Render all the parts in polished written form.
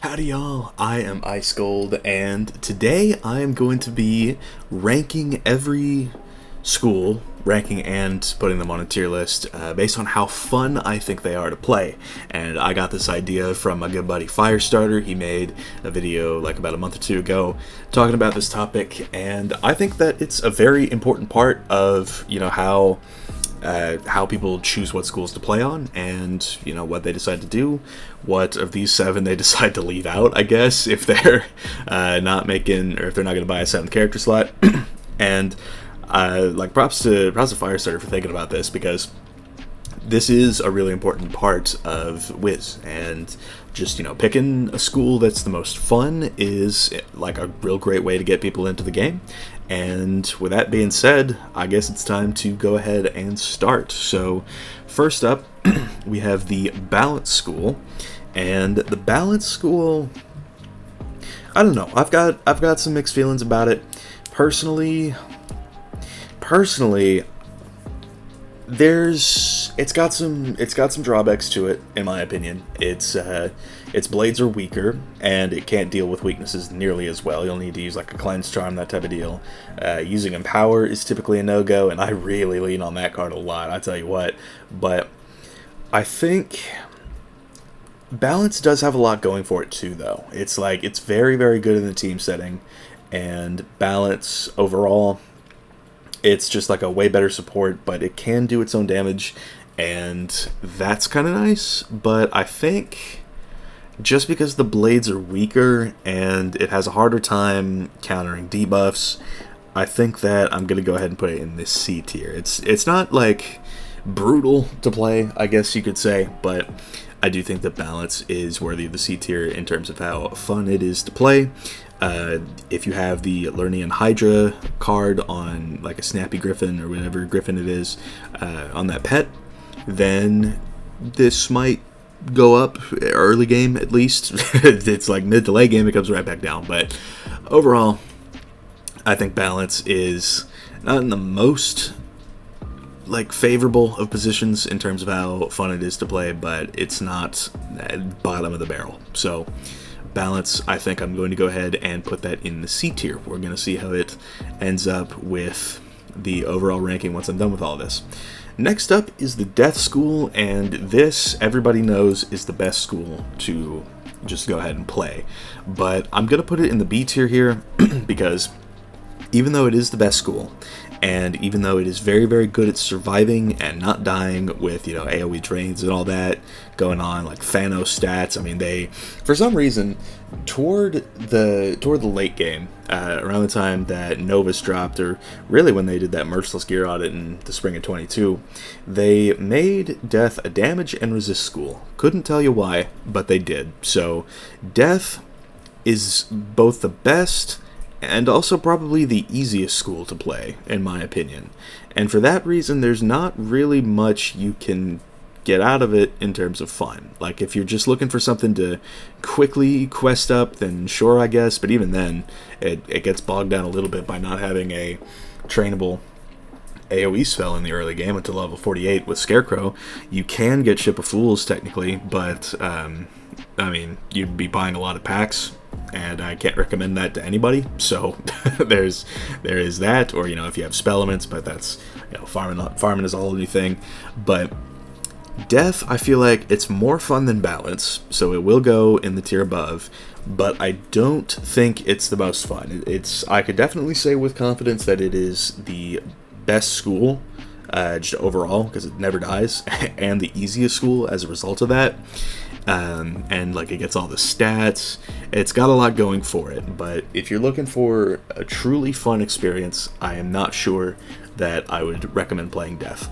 Howdy y'all, I am Ice Gold, and today I am going to be ranking every school, ranking and putting them on a tier list based on how fun I think they are to play. And I got this idea from my good buddy Firestarter. He made a video like about a month or two ago talking about this topic, and I think that it's a very important part of, how people choose what schools to play on, and what they decide to do, what of these 7 they decide to leave out, I guess, if they're not making, or if they're not going to buy a 7th character slot. And props to Firestarter for thinking about this, because this is a really important part of Wiz, and just picking a school that's the most fun is like a real great way to get people into the game. And with that being said, I guess it's time to go ahead and start. So first up, we have the Balance School, and the Balance School, I don't know, I've got some mixed feelings about it. Personally, it's got some drawbacks to it, in my opinion. Its blades are weaker, and it can't deal with weaknesses nearly as well. You'll need to use like a Cleanse Charm, that type of deal. Using Empower is typically a no-go, and I really lean on that card a lot, I tell you what. But I think Balance does have a lot going for it too, though. It's very, very good in the team setting, and Balance overall, it's just like a way better support, but it can do its own damage, and that's kind of nice. But I think just because the blades are weaker and it has a harder time countering debuffs, I think that I'm going to go ahead and put it in this C tier. It's not like brutal to play, I guess you could say, but I do think that Balance is worthy of the C tier in terms of how fun it is to play. If you have the Lernian Hydra card on like a Snappy Griffin or whatever Griffin it is on that pet, then this might go up early game at least. It's like mid to late game it comes right back down, but overall I think Balance is not in the most favorable of positions in terms of how fun it is to play, but it's not at bottom of the barrel. So Balance, I think I'm going to go ahead and put that in the C tier. We're going to see how it ends up with the overall ranking once I'm done with all this. Next up is the Death School, and this, everybody knows, is the best school to just go ahead and play. But I'm going to put it in the B tier here because even though it is the best school, and even though it is very, very good at surviving and not dying with, AoE drains and all that going on, like Thanos stats, I mean, they, for some reason, toward the late game, around the time that Novus dropped, or really when they did that Merciless Gear audit in the spring of 22, they made Death a damage and resist school. Couldn't tell you why, but they did. So Death is both the best and also probably the easiest school to play, in my opinion. And for that reason, there's not really much you can get out of it in terms of fun. Like, if you're just looking for something to quickly quest up, then sure, I guess. But even then, it gets bogged down a little bit by not having a trainable AoE spell in the early game until level 48 with Scarecrow. You can get Ship of Fools, technically, but, I mean, you'd be buying a lot of packs, and I can't recommend that to anybody. So there is that, or if you have spell elements, but that's farming is a whole new thing. But Death, I feel like it's more fun than Balance, so it will go in the tier above, but I don't think it's the most fun. I could definitely say with confidence that it is the best school, just overall, because it never dies, and the easiest school as a result of that. And it gets all the stats. It's got a lot going for it, but if you're looking for a truly fun experience, I am not sure that I would recommend playing Death.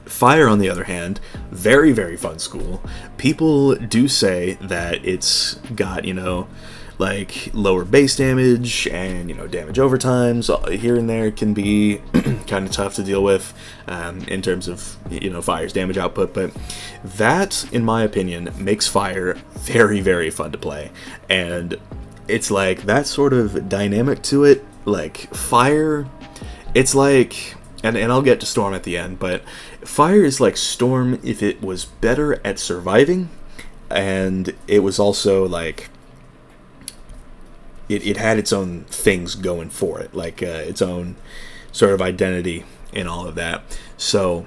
Fire, on the other hand, very, very fun school. People do say that it's got, lower base damage and, damage overtimes here and there can be kind of tough to deal with in terms of, Fire's damage output. But that, in my opinion, makes Fire very, very fun to play. And it's like that sort of dynamic to it. Like, Fire, it's like, and I'll get to Storm at the end, but Fire is like Storm if it was better at surviving and it was also like it had its own things going for it, like its own sort of identity in all of that. So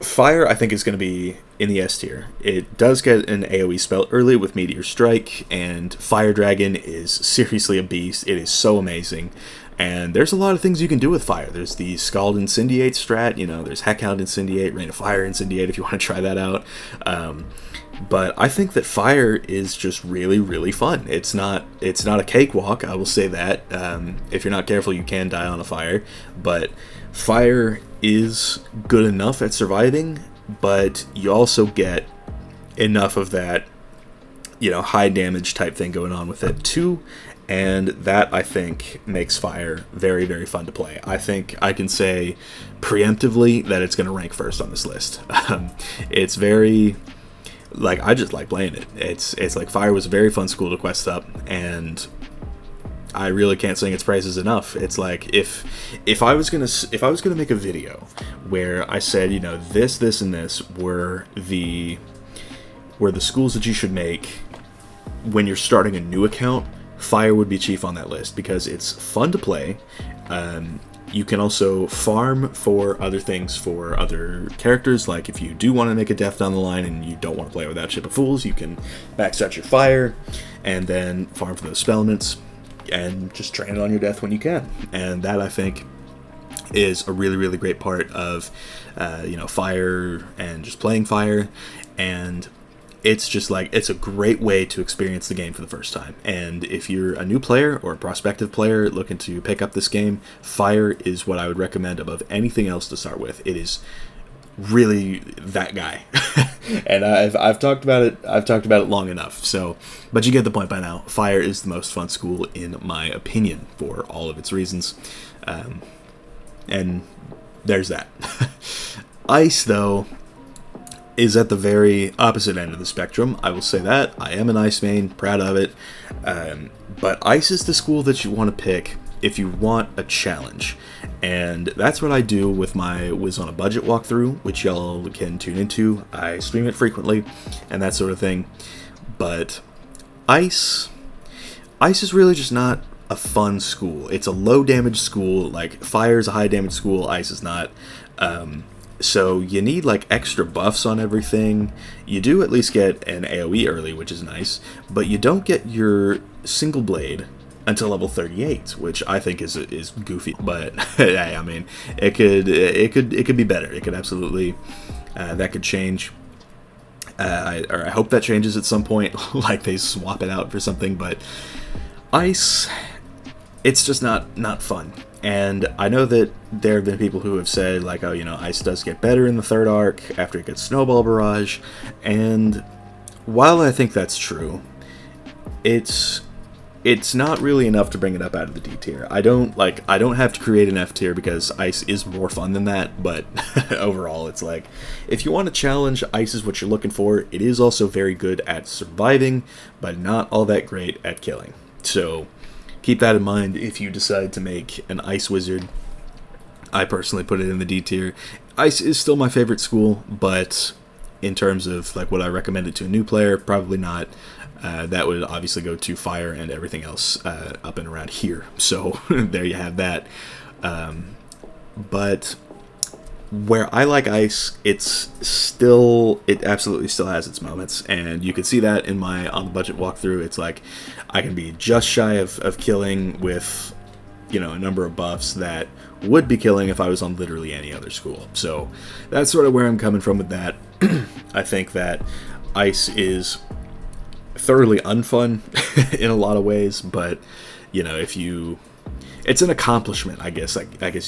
Fire, I think, is going to be in the S tier. It does get an AoE spell early with Meteor Strike, and Fire Dragon is seriously a beast. It is so amazing. And there's a lot of things you can do with Fire. There's the Scald Incendiate strat, you know, there's Heckhound Incendiate, Rain of Fire Incendiate if you want to try that out. But I think that Fire is just really, really fun. It's not a cakewalk, I will say that. If you're not careful, you can die on a fire. But Fire is good enough at surviving, but you also get enough of that, you know, high damage type thing going on with it too. And that, I think, makes Fire very, very fun to play. I think I can say preemptively that it's going to rank first on this list. It's very... like, I just like playing it. It's like Fire was a very fun school to quest up, and I really can't sing its praises enough. It's like if I was gonna make a video where I said, you know, this and this were the schools that you should make when you're starting a new account, Fire would be chief on that list because it's fun to play. You can also farm for other things for other characters, like if you do want to make a death down the line and you don't want to play without Ship of Fools, you can max out your Fire and then farm for those spellments and just train it on your death when you can. And that, I think, is a really, really great part of you know, Fire and just playing Fire. And it's just like, it's a great way to experience the game for the first time. And if you're a new player or a prospective player looking to pick up this game, Fire is what I would recommend above anything else to start with. It is really that guy. And I've talked about it long enough. So, but you get the point by now. Fire is the most fun school in my opinion for all of its reasons. And there's that. Ice, though, is at the very opposite end of the spectrum. I will say that. I am an Ice main, proud of it. But Ice is the school that you want to pick if you want a challenge. And that's what I do with my Wiz on a Budget walkthrough, which y'all can tune into. I stream it frequently and that sort of thing. But Ice is really just not a fun school. It's a low damage school. Like, Fire is a high damage school, Ice is not. So you need like extra buffs on everything. You do at least get an AoE early, which is nice, but you don't get your single blade until level 38, which I think is goofy. But hey, I mean, it could be better. It could absolutely that could change. I hope that changes at some point, like they swap it out for something. But Ice, it's just not fun. And I know that there have been people who have said, like, oh, you know, Ice does get better in the third arc after it gets Snowball Barrage. And while I think that's true, it's not really enough to bring it up out of the D tier. I don't have to create an F tier because Ice is more fun than that. But overall, it's like, if you want a challenge, Ice is what you're looking for. It is also very good at surviving, but not all that great at killing. So keep that in mind if you decide to make an Ice Wizard. I personally put it in the D tier. Ice is still my favorite school, but in terms of like what I recommend it to a new player, probably not. That would obviously go to Fire and everything else up and around here. So there you have that. But where I like Ice, it absolutely still has its moments, and you can see that in my on the budget walkthrough. It's like I can be just shy of killing with, you know, a number of buffs that would be killing if I was on literally any other school. So that's sort of where I'm coming from with that. I think that Ice is thoroughly unfun in a lot of ways, but you know, it's an accomplishment, I guess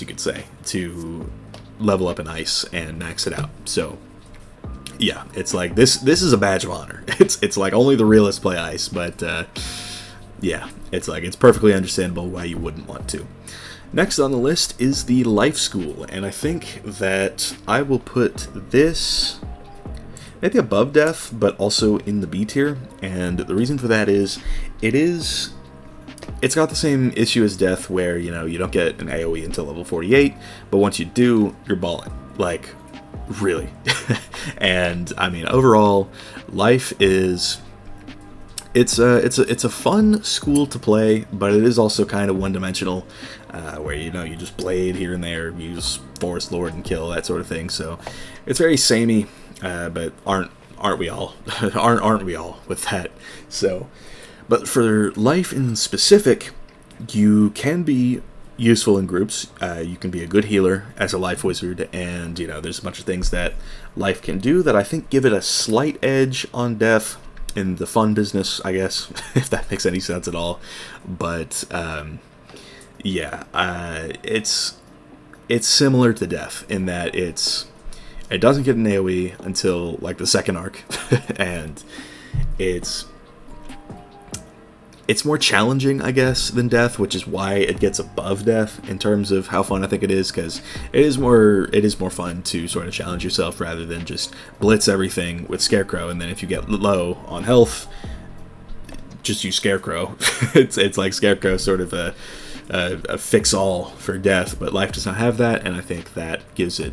you could say, to level up in Ice and max it out. So yeah, it's like this is a badge of honor. It's like only the realists play Ice, but yeah, it's like, it's perfectly understandable why you wouldn't want to. Next on the list is the Life School, and I think that I will put this maybe above Death, but also in the B tier. And the reason for that is it's got the same issue as Death, where, you know, you don't get an AoE until level 48, but once you do, you're balling. Like, really. And I mean, overall, life is it's a fun school to play, but it is also kind of one-dimensional, where you just blade here and there, use Forest Lord and kill, that sort of thing. So it's very samey, but aren't we all aren't we all with that? So, but for life in specific, you can be useful in groups. You can be a good healer as a life wizard, and there's a bunch of things that life can do that I think give it a slight edge on death in the fun business, I guess, if that makes any sense at all. But yeah, it's similar to death in that it doesn't get an AoE until like the second arc, and it's more challenging, I guess, than death, which is why it gets above death in terms of how fun I think it is, because it is more fun to sort of challenge yourself rather than just blitz everything with Scarecrow, and then if you get low on health, just use Scarecrow. it's like Scarecrow sort of a fix-all for death, but life does not have that, and I think that gives it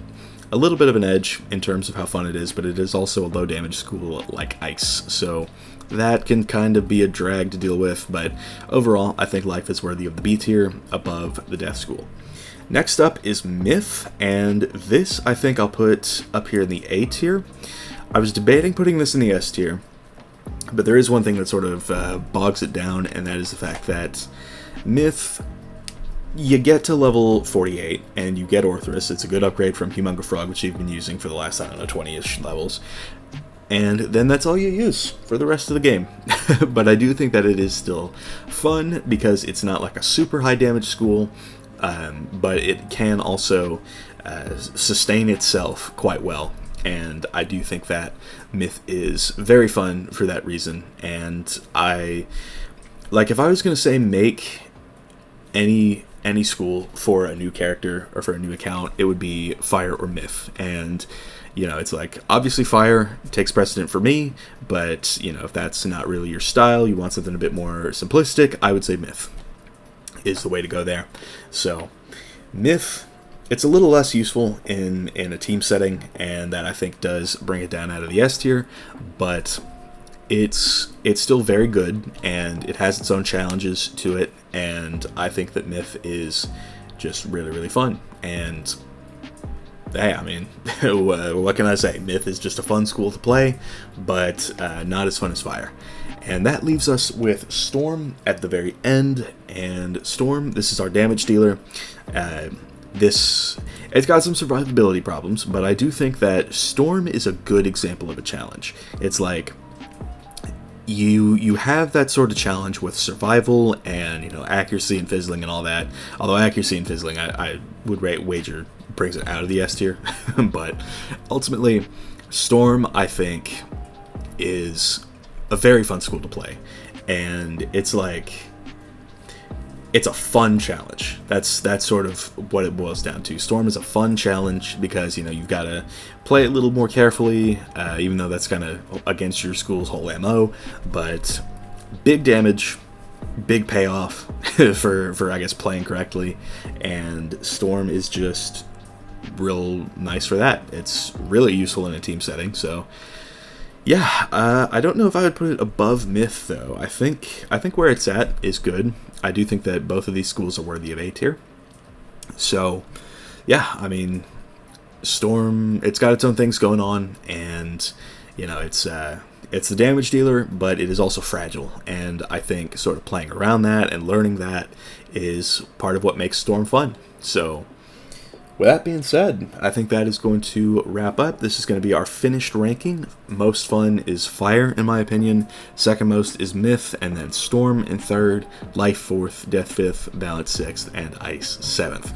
a little bit of an edge in terms of how fun it is, but it is also a low damage school like Ice, so that can kind of be a drag to deal with, but overall, I think life is worthy of the B tier above the death school. Next up is Myth, and this I think I'll put up here in the A tier. I was debating putting this in the S tier, but there is one thing that sort of bogs it down, and that is the fact that Myth, you get to level 48 and you get Orthrus. It's a good upgrade from Humunga Frog, which you've been using for the last, 20-ish levels. And then that's all you use for the rest of the game. But I do think that it is still fun because it's not like a super high damage school, but it can also sustain itself quite well. And I do think that Myth is very fun for that reason. And if I was going to say make any school for a new character or for a new account, it would be Fire or Myth. And it's like, obviously Fire takes precedent for me, but if that's not really your style, you want something a bit more simplistic, I would say Myth is the way to go there. So Myth, it's a little less useful in a team setting, and that I think does bring it down out of the S tier, but it's still very good, and it has its own challenges to it, and I think that Myth is just really, really fun. And hey, I mean, what can I say? Myth is just a fun school to play, but not as fun as Fire. And that leaves us with Storm at the very end, and Storm, this is our damage dealer. It's got some survivability problems, but I do think that Storm is a good example of a challenge. It's like, you have that sort of challenge with survival and accuracy and fizzling and all that. Although accuracy and fizzling, I would wager brings it out of the S tier. But ultimately, Storm, I think, is a very fun school to play, and it's a fun challenge. That's sort of what it boils down to. Storm is a fun challenge because you've got to play it a little more carefully, even though that's kind of against your school's whole MO. But big damage, big payoff for I guess playing correctly, and Storm is just real nice for that. It's really useful in a team setting. So yeah, I don't know if I would put it above Myth though. I think where it's at is good. I do think that both of these schools are worthy of A tier. So yeah, I mean, Storm, it's got its own things going on, and it's the damage dealer, but it is also fragile, and I think sort of playing around that and learning that is part of what makes Storm fun. So with that being said, I think that is going to wrap up. This is going to be our finished ranking. Most fun is Fire, in my opinion. Second most is Myth, and then Storm in third, Life fourth, Death fifth, Balance sixth, and Ice seventh.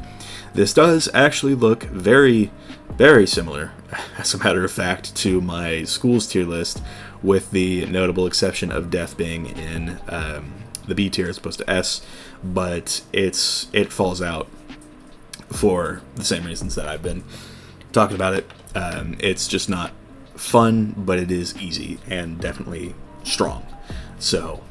This does actually look very, very similar, as a matter of fact, to my school's tier list, with the notable exception of Death being in the B tier as opposed to S, but it falls out for the same reasons that I've been talking about it. It's just not fun, but it is easy and definitely strong. So,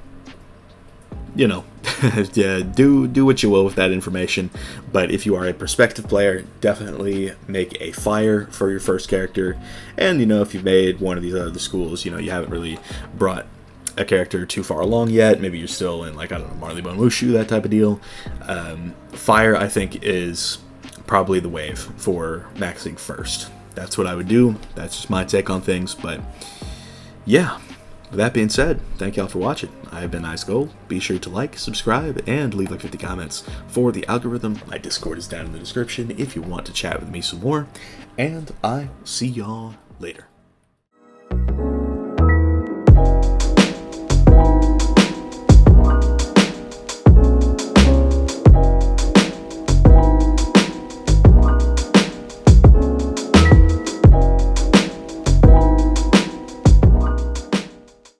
Yeah, do what you will with that information, but if you are a prospective player, definitely make a fire for your first character. And, you know, if you've made one of these other schools, you know, you haven't really brought a character too far along yet, maybe you're still in, like, I don't know, Marley Bone Wushu, that type of deal, fire, I think, is probably the wave for maxing first. That's what I would do. That's just my take on things, but yeah. With that being said, thank y'all for watching. I have been IceGold. Be sure to like, subscribe, and leave like 50 comments for the algorithm. My Discord is down in the description if you want to chat with me some more. And I'll see y'all later.